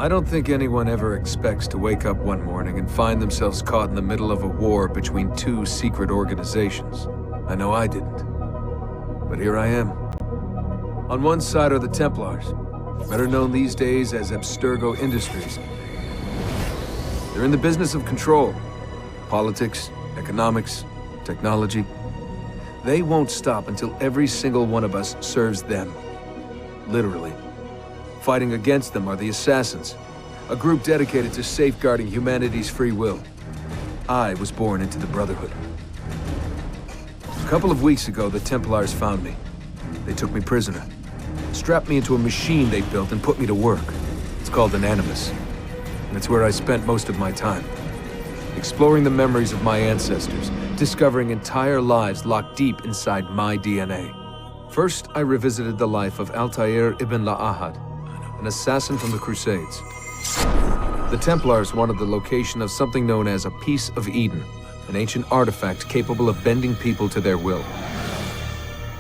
I don't think anyone ever expects to wake up one morning and find themselves caught in the middle of a war between two secret organizations. I know I didn't. But here I am. On one side are the Templars, better known these days as Abstergo Industries. They're in the business of control. Politics, economics, technology. They won't stop until every single one of us serves them. Literally. Fighting against them are the Assassins, a group dedicated to safeguarding humanity's free will. I was born into the Brotherhood. A couple of weeks ago, the Templars found me. They took me prisoner, strapped me into a machine they built and put me to work. It's called an Animus, and it's where I spent most of my time. Exploring the memories of my ancestors, discovering entire lives locked deep inside my DNA. First, I revisited the life of Altair ibn La'ahad, an assassin from the Crusades. The Templars wanted the location of something known as a Piece of Eden, an ancient artifact capable of bending people to their will.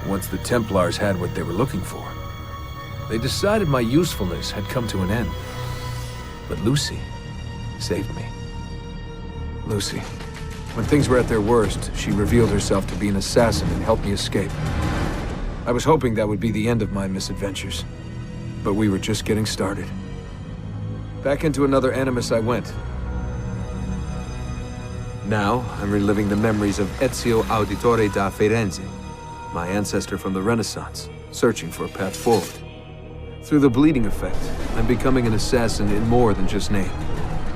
Once the Templars had what they were looking for, they decided my usefulness had come to an end. But Lucy saved me. Lucy. When things were at their worst, she revealed herself to be an assassin and helped me escape. I was hoping that would be the end of my misadventures, but we were just getting started. Back into another Animus I went. Now, I'm reliving the memories of Ezio Auditore da Firenze, my ancestor from the Renaissance, searching for a path forward. Through the bleeding effect, I'm becoming an assassin in more than just name.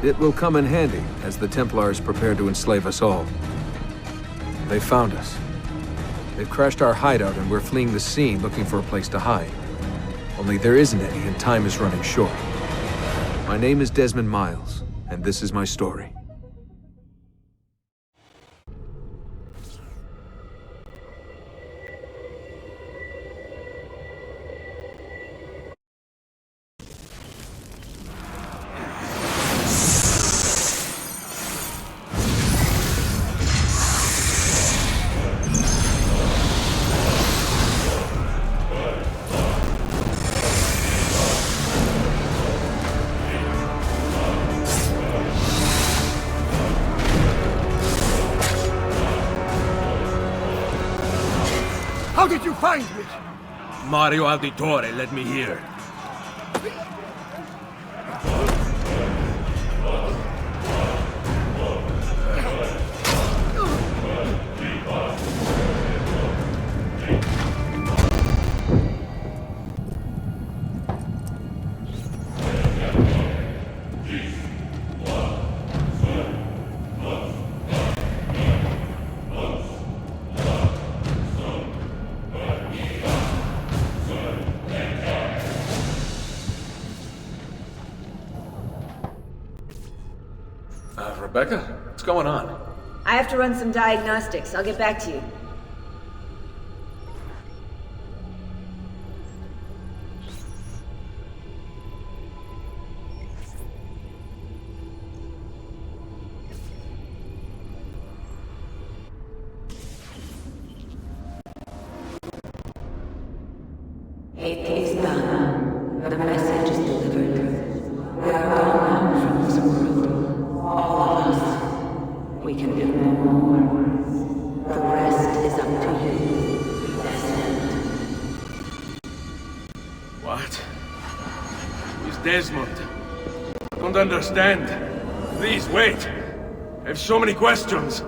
It will come in handy as the Templars prepare to enslave us all. They found us. They've crashed our hideout and we're fleeing the scene looking for a place to hide. Only there isn't any and time is running short. My name is Desmond Miles, and this is my story. How did you find me? Mario Auditore led me here. Rebecca, what's going on? I have to run some diagnostics. I'll get back to you. It is done. The message is delivered. We are gone now from this world. All of us. We can do no more. The rest is up to you, Desmond. What? Who is Desmond? I don't understand. Please, wait. I have so many questions.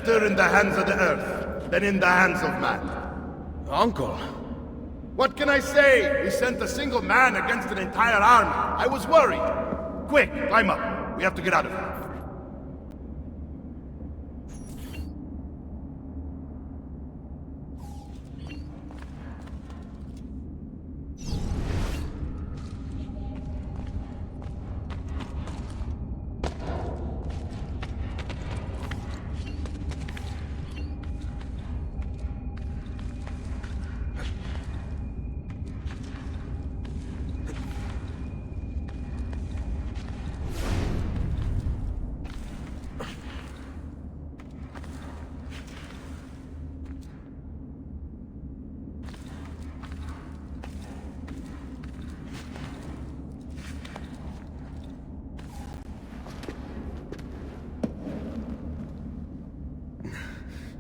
Better in the hands of the earth than in the hands of man. Uncle. What can I say? We sent a single man against an entire army. I was worried. Quick, climb up. We have to get out of here.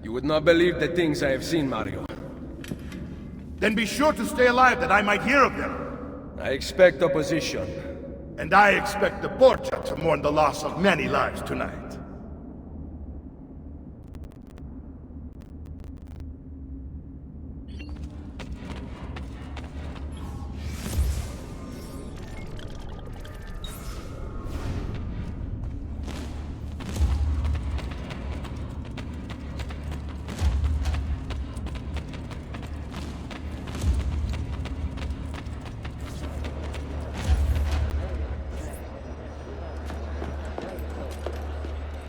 You would not believe the things I have seen, Mario. Then be sure to stay alive that I might hear of them. I expect opposition. And I expect the Borgia to mourn the loss of many lives tonight.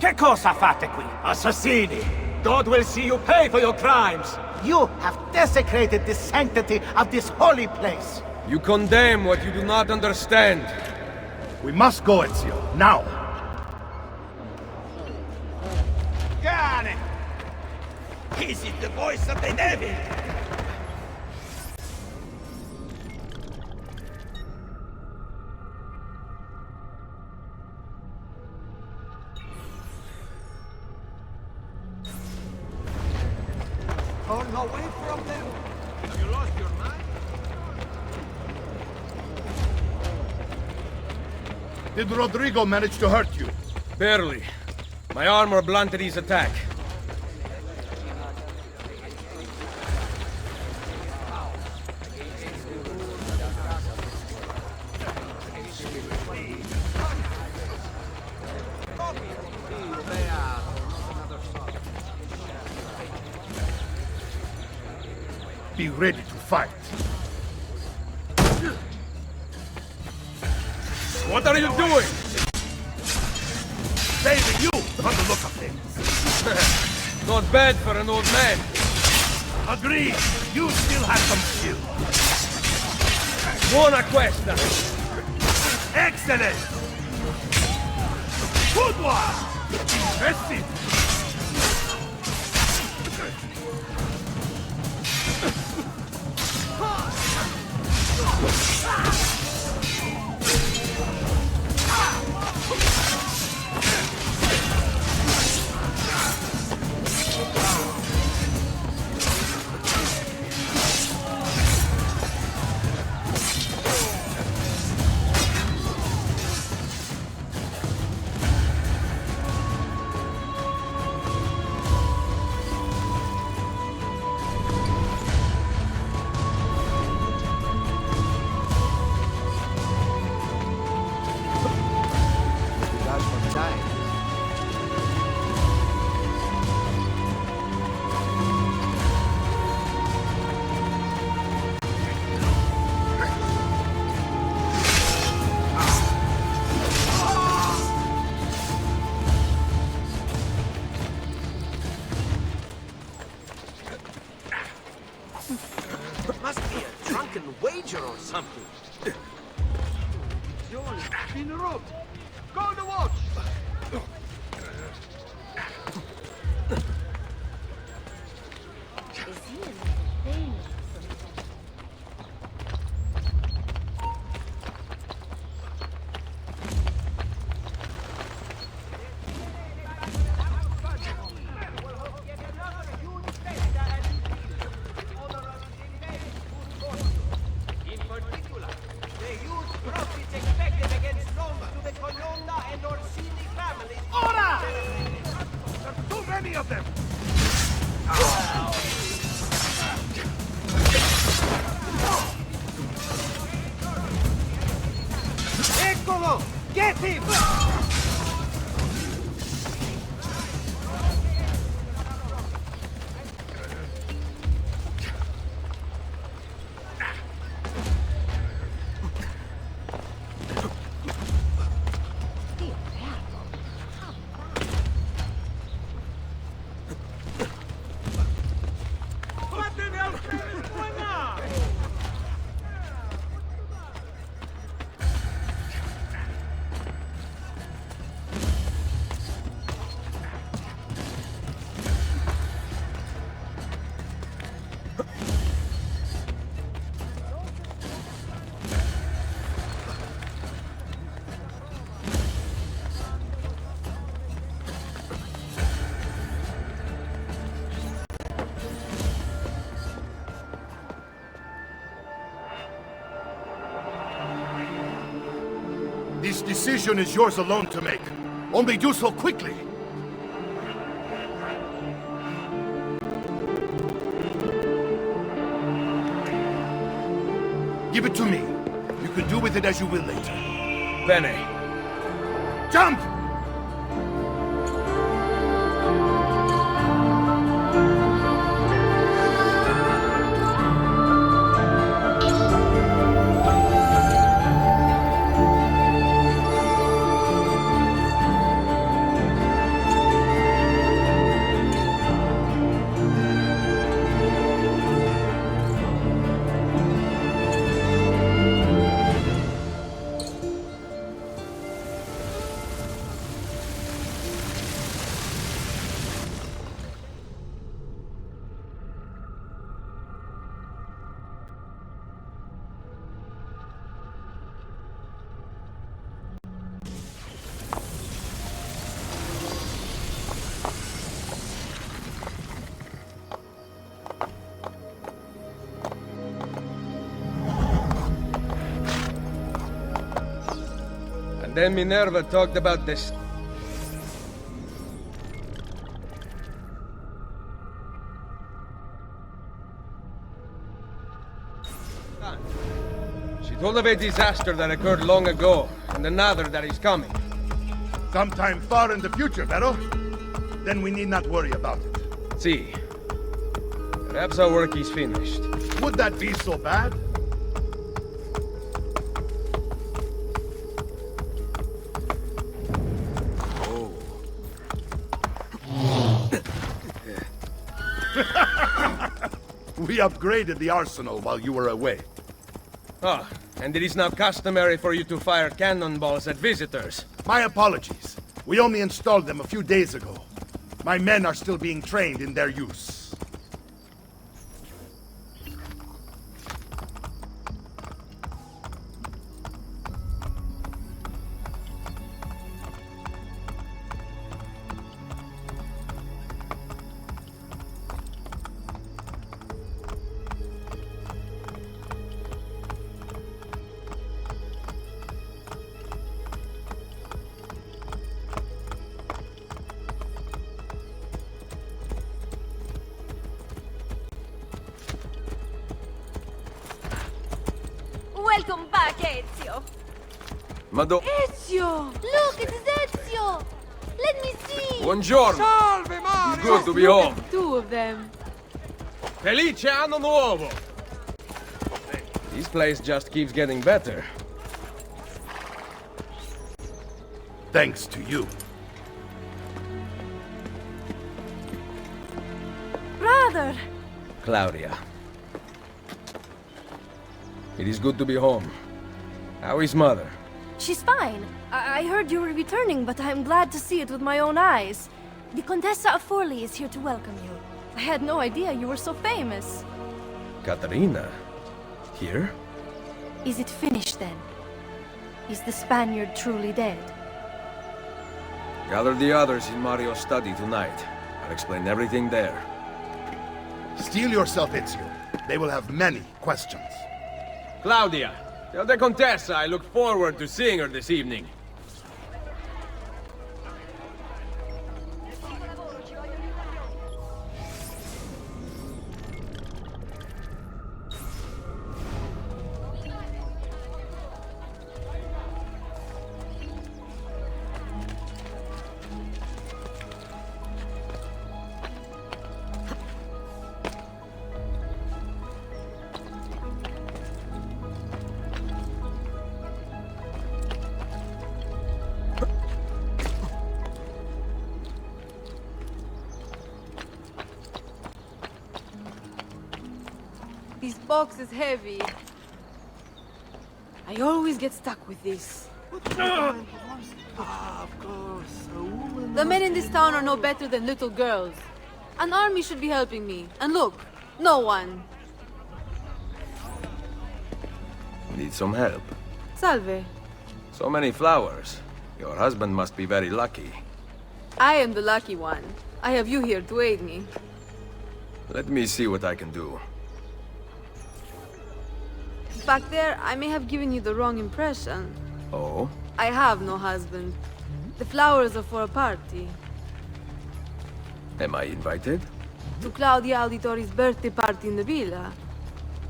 Che cosa fate qui? Assassini! God will see you pay for your crimes! You have desecrated the sanctity of this holy place! You condemn what you do not understand. We must go, Ezio, now! Cane! Is it the voice of the devil? Turn away from them! Have you lost your mind? Did Rodrigo manage to hurt you? Barely. My armor blunted his attack. Be ready to fight. What are you doing? Saving you from the look of things. Not bad for an old man. Agreed. You still have some skill. Buona questa. Excellent. Good one. Impressive. Must be a drunken wager or something. In the road. Go to watch. Is he in the thing? In particular, the huge profits expected against Roma to the Colonna and Orsini families. Ora! There are too many of them! This decision is yours alone to make. Only do so quickly. Give it to me. You can do with it as you will later. Bene. Jump! Then Minerva talked about this. She told of a disaster that occurred long ago, and another that is coming. Sometime far in the future, Vero? Then we need not worry about it. See. Perhaps our work is finished. Would that be so bad? We upgraded the arsenal while you were away. Ah, and it is now customary for you to fire cannonballs at visitors. My apologies. We only installed them a few days ago. My men are still being trained in their use. Welcome back, Ezio. Ezio! Look, it's Ezio! Let me see! Buongiorno! Salve, Mario! It's good to be home. Two of them. Felice Anno Nuovo! This place just keeps getting better. Thanks to you. Brother! Claudia. It is good to be home. How is Mother? She's fine. I heard you were returning, but I'm glad to see it with my own eyes. The Contessa of Forli is here to welcome you. I had no idea you were so famous. Caterina? Here? Is it finished then? Is the Spaniard truly dead? Gather the others in Mario's study tonight. I'll explain everything there. Steel yourself, Ezio. They will have many questions. Claudia, tell the Contessa I look forward to seeing her this evening. This box is heavy. I always get stuck with this. The men in this town are no better than little girls. An army should be helping me. And look, no one. Need some help? Salve. So many flowers. Your husband must be very lucky. I am the lucky one. I have you here to aid me. Let me see what I can do. Back there, I may have given you the wrong impression. Oh? I have no husband. The flowers are for a party. Am I invited? To Claudia Auditori's birthday party in the villa.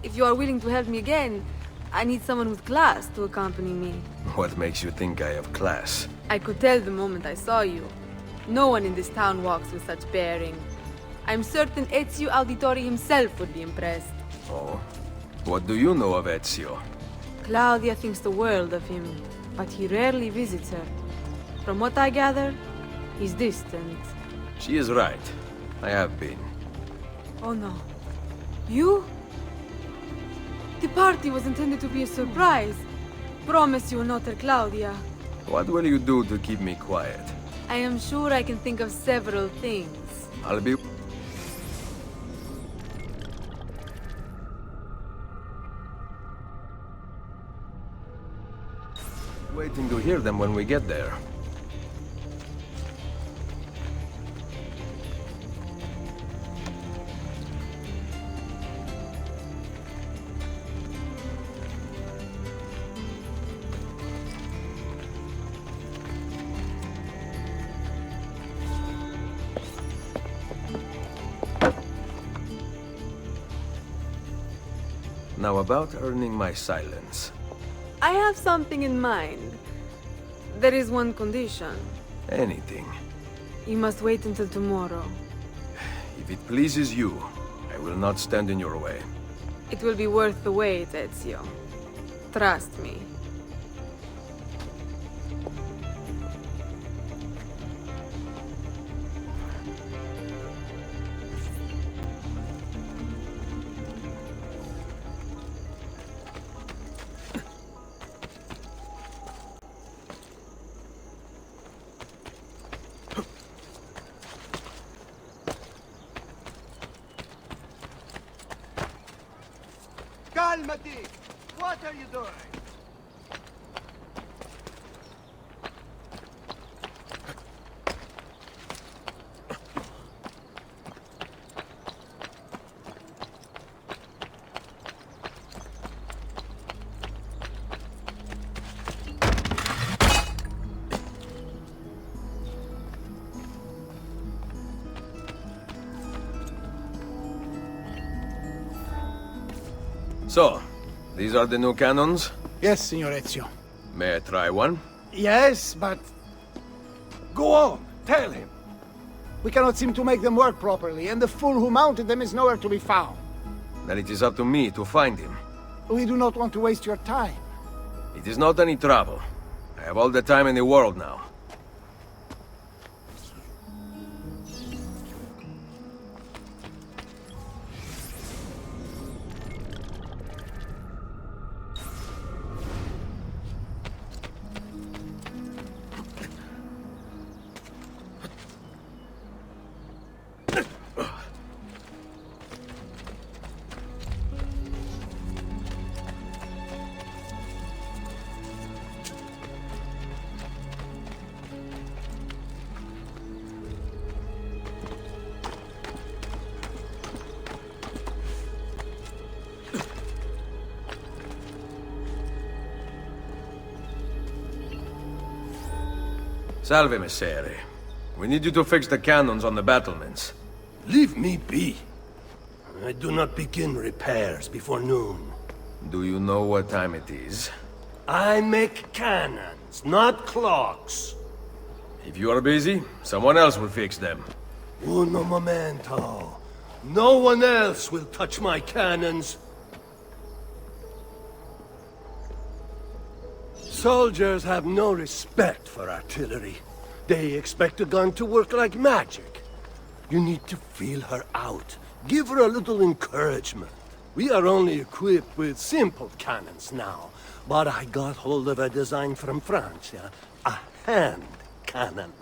If you are willing to help me again, I need someone with class to accompany me. What makes you think I have class? I could tell the moment I saw you. No one in this town walks with such bearing. I'm certain Ezio Auditori himself would be impressed. Oh? What do you know of Ezio? Claudia thinks the world of him, but he rarely visits her. From what I gather, he's distant. She is right. I have been. Oh no. You? The party was intended to be a surprise. Promise you will not tell Claudia. What will you do to keep me quiet? I am sure I can think of several things. I'll be... waiting to hear them when we get there. Now about earning my silence. I have something in mind. There is one condition. Anything. You must wait until tomorrow. If it pleases you, I will not stand in your way. It will be worth the wait, Ezio. Trust me. Calmati! What are you doing? So, these are the new cannons? Yes, Signor Ezio. May I try one? Yes, but... Go on, tell him. We cannot seem to make them work properly, and the fool who mounted them is nowhere to be found. Then it is up to me to find him. We do not want to waste your time. It is not any trouble. I have all the time in the world now. Salve, Messere. We need you to fix the cannons on the battlements. Leave me be. I do not begin repairs before noon. Do you know what time it is? I make cannons, not clocks. If you are busy, someone else will fix them. Uno momento. No one else will touch my cannons. Soldiers have no respect for artillery. They expect a gun to work like magic. You need to feel her out. Give her a little encouragement. We are only equipped with simple cannons now, but I got hold of a design from France, a hand cannon.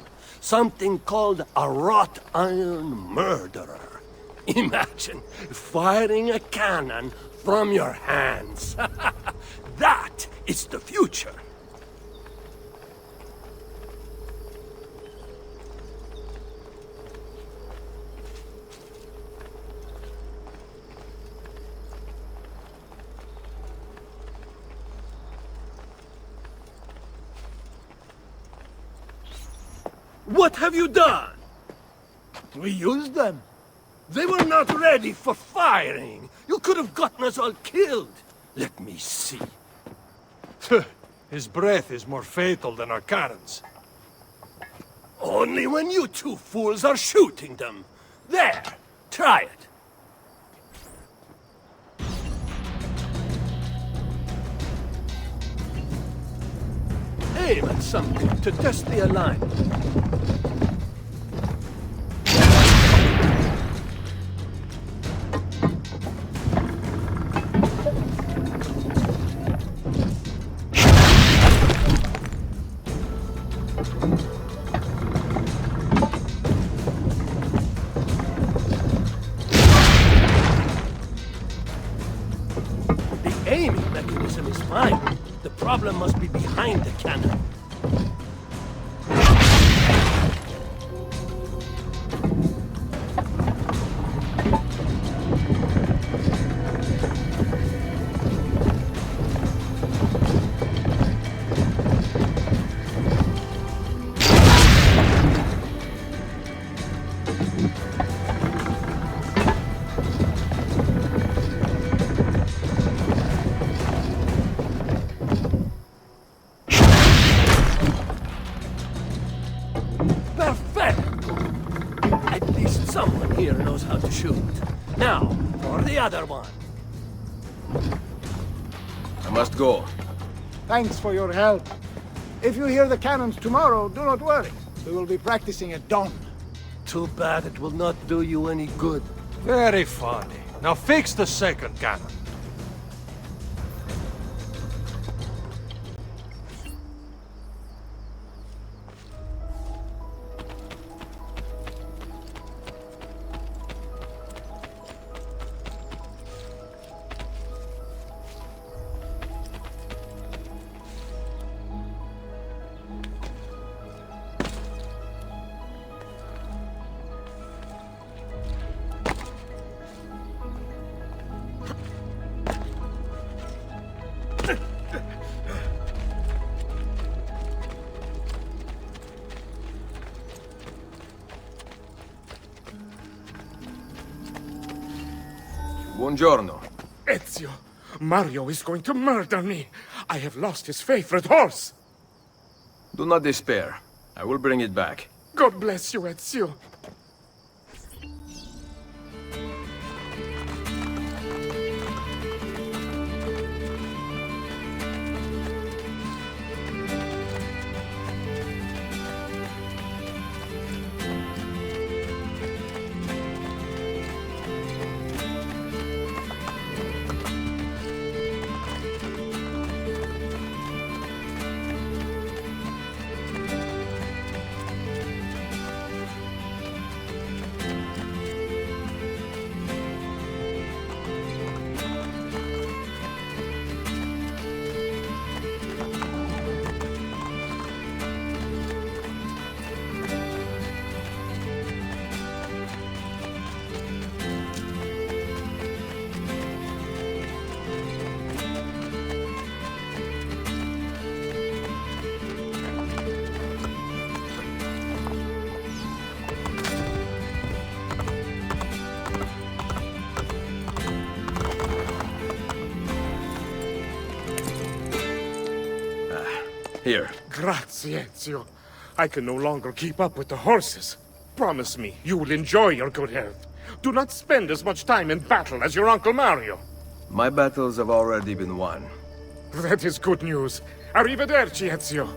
Something called a wrought iron murderer. Imagine firing a cannon from your hands. That is the future. What have you done? We used them. They were not ready for firing. You could have gotten us all killed. Let me see. His breath is more fatal than our cannons. Only when you two fools are shooting them. There, try it. Aim at something to test the alignment. The aiming mechanism is fine. The problem must be behind the cannon. Other one. I must go. Thanks for your help. If you hear the cannons tomorrow, do not worry. We will be practicing at dawn. Too bad it will not do you any good. Very funny. Now fix the second cannon. Buongiorno. Ezio, Mario is going to murder me. I have lost his favorite horse. Do not despair. I will bring it back. God bless you, Ezio. Here. Grazie, Ezio. I can no longer keep up with the horses. Promise me you will enjoy your good health. Do not spend as much time in battle as your Uncle Mario. My battles have already been won. That is good news. Arrivederci, Ezio.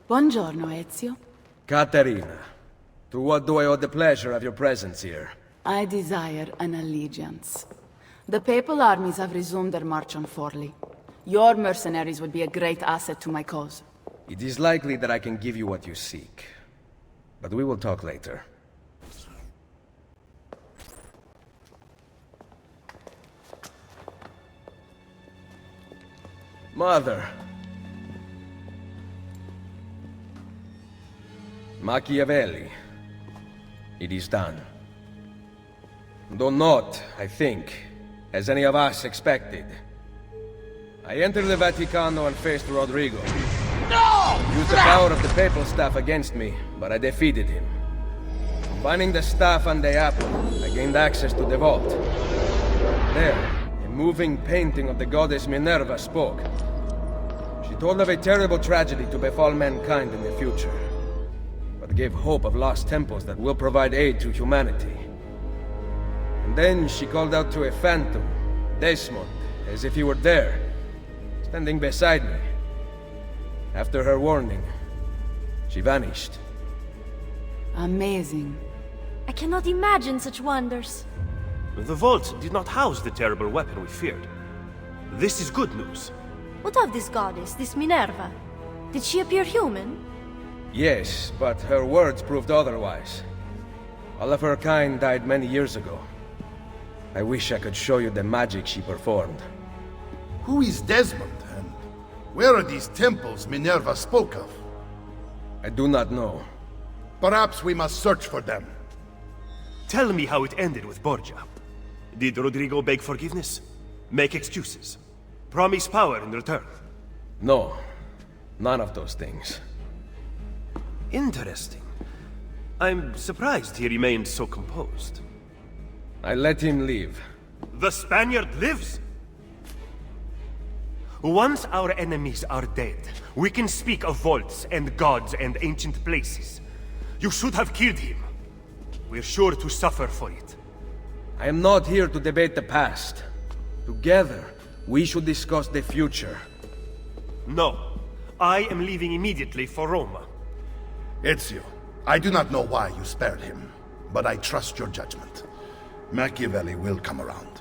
Buongiorno, Ezio. Caterina, to what do I owe the pleasure of your presence here? I desire an allegiance. The papal armies have resumed their march on Forli. Your mercenaries would be a great asset to my cause. It is likely that I can give you what you seek. But we will talk later. Mother. Machiavelli. It is done. Though not, I think, as any of us expected. I entered the Vaticano and faced Rodrigo. No! Used the power of the papal staff against me, but I defeated him. Finding the staff on the apple, I gained access to the vault. There, a moving painting of the goddess Minerva spoke. She told of a terrible tragedy to befall mankind in the future, but gave hope of lost temples that will provide aid to humanity. And then she called out to a phantom, Desmond, as if he were there, standing beside me. After her warning, she vanished. Amazing. I cannot imagine such wonders. The vault did not house the terrible weapon we feared. This is good news. What of this goddess, this Minerva? Did she appear human? Yes, but her words proved otherwise. All of her kind died many years ago. I wish I could show you the magic she performed. Who is Desmond, and where are these temples Minerva spoke of? I do not know. Perhaps we must search for them. Tell me how it ended with Borgia. Did Rodrigo beg forgiveness? Make excuses? Promise power in return? No. None of those things. Interesting. I'm surprised he remained so composed. I let him leave. The Spaniard lives? Once our enemies are dead, we can speak of vaults and gods and ancient places. You should have killed him. We're sure to suffer for it. I am not here to debate the past. Together, we should discuss the future. No. I am leaving immediately for Roma. Ezio, I do not know why you spared him, but I trust your judgment. Machiavelli will come around.